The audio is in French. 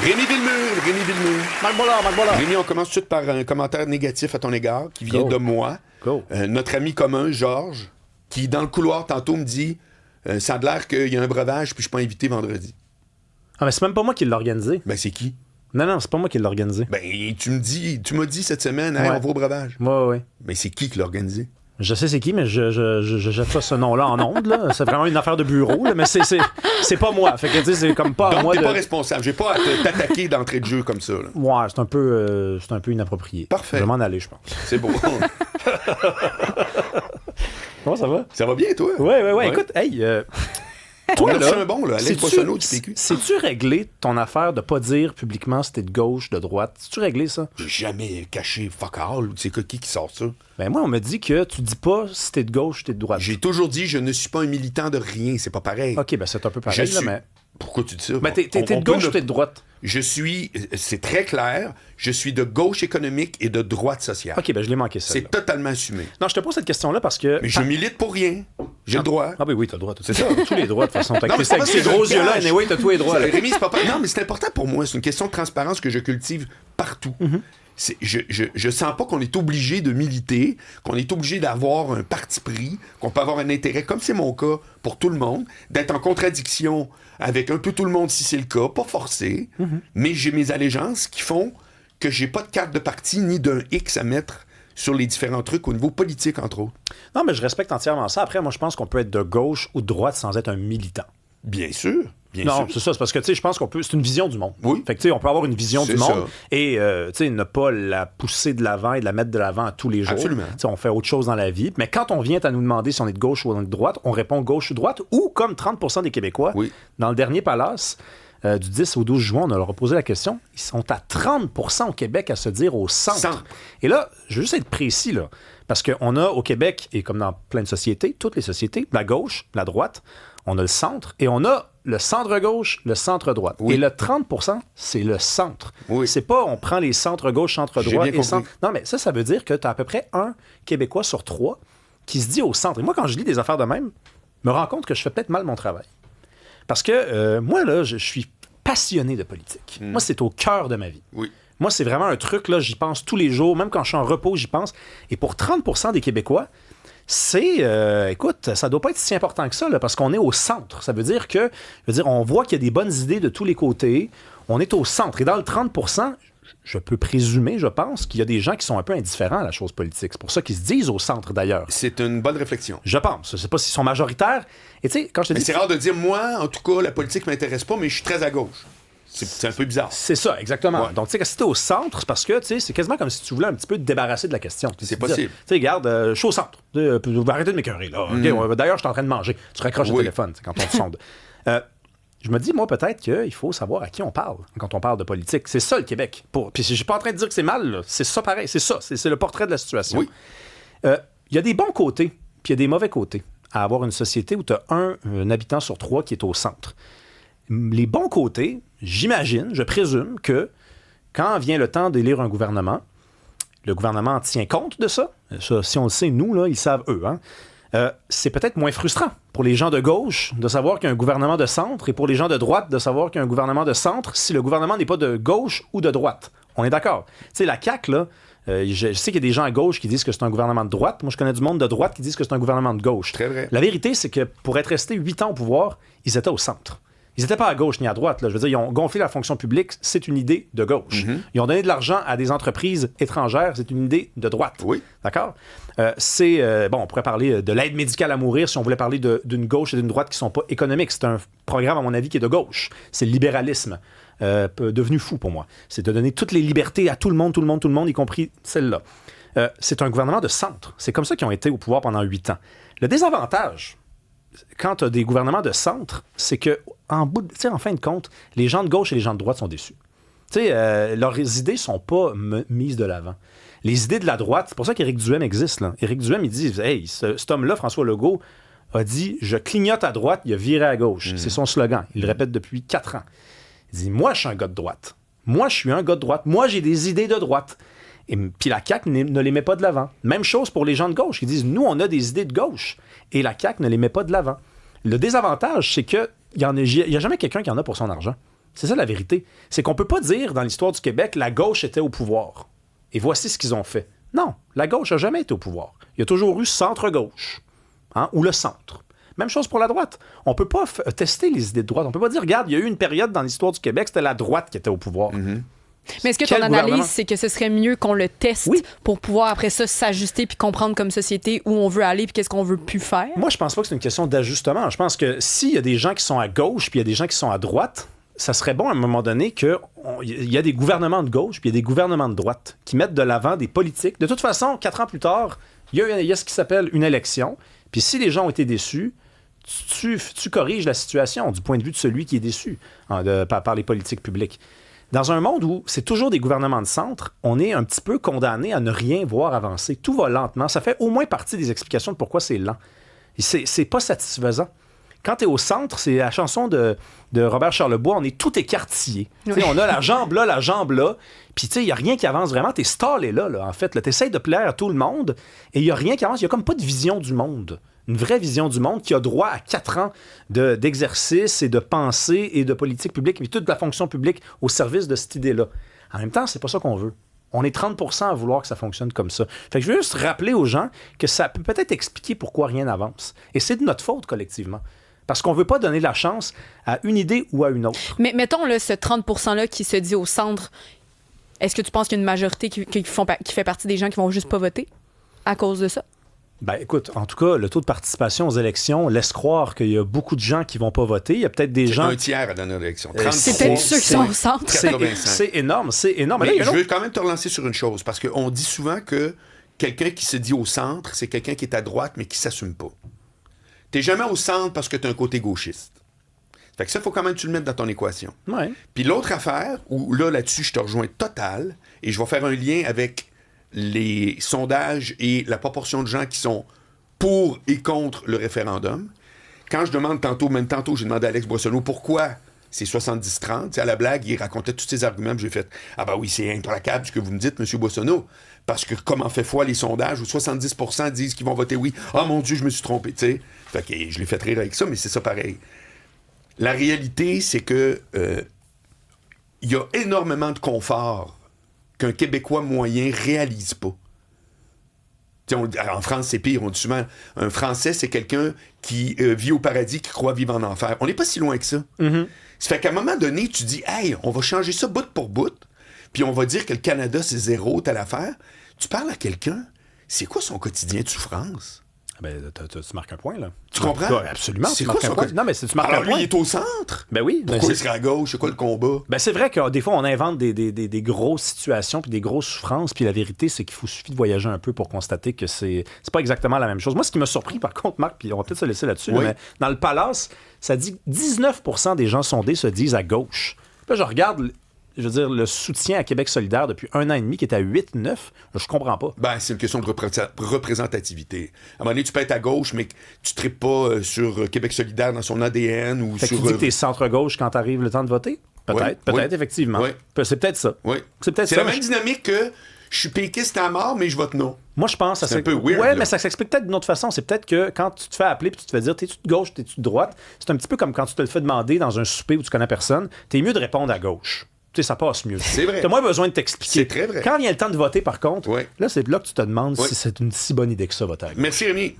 Rémi Villemur. Marc Bollard. Rémi, on commence tout de suite par un commentaire négatif à ton égard qui vient de moi. Notre ami commun, Georges, qui dans le couloir tantôt me dit ça a l'air qu'il y a un breuvage puis je suis pas invité vendredi. Ah, mais c'est même pas moi qui l'ai organisé. Ben, c'est qui? Non, c'est pas moi qui l'ai organisé. Ben, tu m'as dit cette semaine, hey, on va au breuvage. Ouais. Ben, c'est qui l'a organisé? Je sais c'est qui, mais je jette pas ce nom-là en ondes, là. C'est vraiment une affaire de bureau, là, mais c'est pas moi. Fait que, tu sais, c'est comme pas donc, à moi t'es pas responsable. J'ai pas à t'attaquer d'entrée de jeu comme ça, là. Ouais, c'est un peu inapproprié. Parfait. Je vais m'en aller, je pense. C'est beau. Comment ça va? Ça va bien, toi? Ouais. Écoute, hey... Toi, là, un bon, là, Alex Poissonneau du PQ. C'est-tu réglé ton affaire de pas dire publiquement si t'es de gauche, de droite? C'est-tu réglé, ça? J'ai jamais caché fuck all. C'est qui sort ça? Ben moi, on me dit que tu dis pas si t'es de gauche ou t'es de droite. J'ai toujours dit je ne suis pas un militant de rien. C'est pas pareil. OK, ben c'est un peu pareil, là, mais... Pourquoi tu dis ça? Ben t'es de gauche ou t'es de droite? C'est très clair, je suis de gauche économique et de droite sociale. OK, ben je l'ai manqué ça. C'est totalement assumé. Non, je te pose cette question-là parce que... Mais je milite pour rien. J'ai le droit. Ah oui, t'as le droit. C'est ça, tous les droits, de toute façon. Avec ces gros yeux-là, anyway, t'as tous les droits. Rémi, c'est pas... Non, mais c'est important pour moi. C'est une question de transparence que je cultive partout. Je sens pas qu'on est obligé de militer, qu'on est obligé d'avoir un parti pris, qu'on peut avoir un intérêt, comme c'est mon cas pour tout le monde, d'être en contradiction avec un peu tout le monde si c'est le cas, pas forcé, mais j'ai mes allégeances qui font que j'ai pas de carte de parti ni d'un X à mettre sur les différents trucs au niveau politique, entre autres. Non, mais je respecte entièrement ça. Après, moi, je pense qu'on peut être de gauche ou de droite sans être un militant. Bien sûr. Non, c'est ça. C'est parce que, tu sais, je pense qu'on peut... C'est une vision du monde. Oui. Fait que, tu sais, on peut avoir une vision du monde ça. et, tu sais, ne pas la pousser de l'avant et de la mettre de l'avant à tous les jours. Absolument. Tu sais, on fait autre chose dans la vie. Mais quand on vient à nous demander si on est de gauche ou de droite, on répond gauche ou droite. Ou, comme 30% des Québécois, dans le dernier Palace, du 10 au 12 juin, on leur a posé la question. Ils sont à 30% au Québec à se dire au centre. Et là, je veux juste être précis, là. Parce qu'on a au Québec, et comme dans plein de sociétés, toutes les sociétés, la gauche, la droite, on a le centre, et on a le centre-gauche, le centre-droite. Oui. Et le 30%, c'est le centre. Oui. C'est pas on prend les centres-gauche, centre-droite et centre... Non, mais ça veut dire que tu as à peu près un Québécois sur 3 qui se dit au centre. Et moi, quand je lis des affaires de même, je me rends compte que je fais peut-être mal mon travail. Parce que moi, là, je suis passionné de politique. Moi, c'est au cœur de ma vie. Oui. Moi, c'est vraiment un truc, là, j'y pense tous les jours, même quand je suis en repos, j'y pense. Et pour 30% des Québécois, c'est, écoute, ça doit pas être si important que ça, là, parce qu'on est au centre. Ça veut dire que, on voit qu'il y a des bonnes idées de tous les côtés. On est au centre. Et dans le 30%, je peux présumer, je pense, qu'il y a des gens qui sont un peu indifférents à la chose politique. C'est pour ça qu'ils se disent au centre, d'ailleurs. C'est une bonne réflexion. Je pense. Je sais pas s'ils sont majoritaires. Et tu sais, quand je te dis... c'est rare de dire, moi, en tout cas, la politique m'intéresse pas, mais je suis très à gauche. C'est un peu bizarre. C'est ça, exactement. Ouais. Donc, tu sais, si t'es au centre, c'est parce que, tu sais, c'est quasiment comme si tu voulais un petit peu te débarrasser de la question. C'est possible. Tu sais, regarde, je suis au centre. Arrêtez de m'écœurer, là. Okay, d'ailleurs, je suis en train de manger. Tu raccroches le téléphone quand on te sonde. Je me dis, moi, peut-être qu'il faut savoir à qui on parle quand on parle de politique. C'est ça, le Québec. Puis je suis pas en train de dire que c'est mal, là. C'est ça pareil. C'est ça. C'est le portrait de la situation. Oui. Il y a des bons côtés, puis il y a des mauvais côtés à avoir une société où tu as un habitant sur 3 qui est au centre. Les bons côtés, j'imagine, je présume que quand vient le temps d'élire un gouvernement, le gouvernement tient compte de ça. Ça, si on le sait, nous, là, ils savent eux. C'est peut-être moins frustrant pour les gens de gauche de savoir qu'il y a un gouvernement de centre et pour les gens de droite de savoir qu'il y a un gouvernement de centre si le gouvernement n'est pas de gauche ou de droite. On est d'accord. Tu sais, la CAQ, là, je sais qu'il y a des gens à gauche qui disent que c'est un gouvernement de droite. Moi, je connais du monde de droite qui disent que c'est un gouvernement de gauche. Très vrai. La vérité, c'est que pour être restés 8 ans au pouvoir, ils étaient au centre. Ils n'étaient pas à gauche ni à droite. Là. Je veux dire, ils ont gonflé la fonction publique, c'est une idée de gauche. Ils ont donné de l'argent à des entreprises étrangères, c'est une idée de droite. Oui. D'accord? On pourrait parler de l'aide médicale à mourir si on voulait parler d'une gauche et d'une droite qui ne sont pas économiques. C'est un programme, à mon avis, qui est de gauche. C'est le libéralisme. Devenu fou pour moi. C'est de donner toutes les libertés à tout le monde, y compris celle-là. C'est un gouvernement de centre. C'est comme ça qu'ils ont été au pouvoir pendant 8 ans. Le désavantage, quand tu as des gouvernements de centre, c'est que en fin de compte, les gens de gauche et les gens de droite sont déçus. Leurs idées ne sont pas mises de l'avant. Les idées de la droite, c'est pour ça qu'Éric Duhaime existe. Là. Éric Duhaime, il dit, hey, cet homme-là, François Legault, a dit, je clignote à droite, il a viré à gauche. C'est son slogan. Il le répète depuis 4 ans. Il dit, moi, je suis un gars de droite. Moi, je suis un gars de droite. Moi, j'ai des idées de droite. Et puis la CAQ ne les met pas de l'avant. Même chose pour les gens de gauche. Ils disent, nous, on a des idées de gauche. Et la CAQ ne les met pas de l'avant. Le désavantage, c'est qu'il n'y a jamais quelqu'un qui en a pour son argent. C'est ça la vérité. C'est qu'on peut pas dire dans l'histoire du Québec, la gauche était au pouvoir. Et voici ce qu'ils ont fait. Non, la gauche n'a jamais été au pouvoir. Il y a toujours eu centre-gauche, ou le centre. Même chose pour la droite. On peut pas tester les idées de droite. On peut pas dire, regarde, il y a eu une période dans l'histoire du Québec, c'était la droite qui était au pouvoir. Mm-hmm. Mais est-ce que ton analyse, c'est que ce serait mieux qu'on le teste pour pouvoir après ça s'ajuster puis comprendre comme société où on veut aller puis qu'est-ce qu'on veut plus faire? Moi, je pense pas que c'est une question d'ajustement. Je pense que s'il y a des gens qui sont à gauche puis il y a des gens qui sont à droite, ça serait bon à un moment donné qu'il y a des gouvernements de gauche puis il y a des gouvernements de droite qui mettent de l'avant des politiques. De toute façon, 4 ans plus tard, il y a ce qui s'appelle une élection. Puis si les gens ont été déçus, tu corriges la situation du point de vue de celui qui est déçu par les politiques publiques. Dans un monde où c'est toujours des gouvernements de centre, on est un petit peu condamné à ne rien voir avancer. Tout va lentement. Ça fait au moins partie des explications de pourquoi c'est lent. Et c'est pas satisfaisant. Quand tu es au centre, c'est la chanson de Robert Charlebois, on est tout écartillé. Oui. On a la jambe là, puis il n'y a rien qui avance vraiment. Tu es stallé là, en fait. Tu essaies de plaire à tout le monde, et il n'y a rien qui avance. Il n'y a comme pas de vision du monde. Une vraie vision du monde qui a droit à 4 ans d'exercice et de pensée et de politique publique, et toute la fonction publique au service de cette idée-là. En même temps, c'est pas ça qu'on veut. On est 30% à vouloir que ça fonctionne comme ça. Fait que je veux juste rappeler aux gens que ça peut peut-être expliquer pourquoi rien n'avance. Et c'est de notre faute collectivement. Parce qu'on ne veut pas donner la chance à une idée ou à une autre. Mais mettons là, ce 30%-là qui se dit au centre, est-ce que tu penses qu'il y a une majorité qui fait partie des gens qui vont juste pas voter à cause de ça? Ben écoute, en tout cas, le taux de participation aux élections laisse croire qu'il y a beaucoup de gens qui vont pas voter. Il y a peut-être des gens... Un tiers à donner aux élections. C'est peut-être ceux qui sont au centre. C'est énorme, c'est énorme. Mais je veux quand même te relancer sur une chose, parce qu'on dit souvent que quelqu'un qui se dit au centre, c'est quelqu'un qui est à droite, mais qui s'assume pas. T'es jamais au centre parce que t'as un côté gauchiste. Fait que ça, il faut quand même que tu le mettes dans ton équation. Ouais. Puis l'autre affaire, où là-dessus, je te rejoins total, et je vais faire un lien avec les sondages et la proportion de gens qui sont pour et contre le référendum. Quand je demande tantôt, j'ai demandé à Alex Boissonneau pourquoi c'est 70-30. À la blague, il racontait tous ses arguments, puis j'ai fait « Ah ben oui, c'est implacable ce que vous me dites, M. Boissonneau, parce que comment fait foi les sondages où 70% disent qu'ils vont voter oui. Ah mon Dieu, je me suis trompé, tu sais. » Fait que je l'ai fait rire avec ça, mais c'est ça pareil. La réalité, c'est que il y a énormément de confort qu'un Québécois moyen réalise pas. En France, c'est pire. On dit souvent, un Français, c'est quelqu'un qui vit au paradis, qui croit vivre en enfer. On n'est pas si loin que ça. Mm-hmm. Ça fait qu'à un moment donné, tu dis, hey, on va changer ça bout pour bout, puis on va dire que le Canada, c'est zéro, telle affaire. Tu parles à quelqu'un, c'est quoi son quotidien de souffrance? Ben, tu marques un point, là. Tu comprends? Ouais, absolument. C'est quoi son point? Non, mais tu marques alors, un point. lui, il est au centre. Ben oui. Pourquoi il serait à gauche? C'est quoi le combat? Ben c'est vrai que des fois, on invente des grosses situations puis des grosses souffrances. Puis la vérité, c'est qu'il suffit de voyager un peu pour constater que c'est pas exactement la même chose. Moi, ce qui m'a surpris, par contre, Marc, puis on va peut-être se laisser là-dessus, oui. Mais dans le Palace, ça dit que 19% des gens sondés se disent à gauche. Puis là, je regarde... Je veux dire, le soutien à Québec solidaire depuis 1 an et demi qui est à 8-9, je comprends pas. Ben, c'est une question de représentativité. À un moment donné, tu peux être à gauche, mais tu ne tripes pas sur Québec solidaire dans son ADN ou fait sur... que tu dis que t'es centre-gauche quand t'arrive le temps de voter? Peut-être, effectivement. Oui. C'est peut-être ça. Oui. C'est la même dynamique que je suis péquiste à mort, mais je vote non. Moi, je pense... C'est un peu weird. Ouais, mais ça s'explique peut-être d'une autre façon. C'est peut-être que quand tu te fais appeler puis tu te fais dire t'es-tu de gauche, t'es-tu de droite, c'est un petit peu comme quand tu te le fais demander dans un souper où tu connais personne, t'es mieux de répondre à gauche. Tu sais, ça passe mieux. C'est vrai. T'as moins besoin de t'expliquer. C'est très vrai. Quand vient le temps de voter, par contre, là, c'est là que tu te demandes si c'est une si bonne idée que ça, voter à gauche. Merci, Rémi.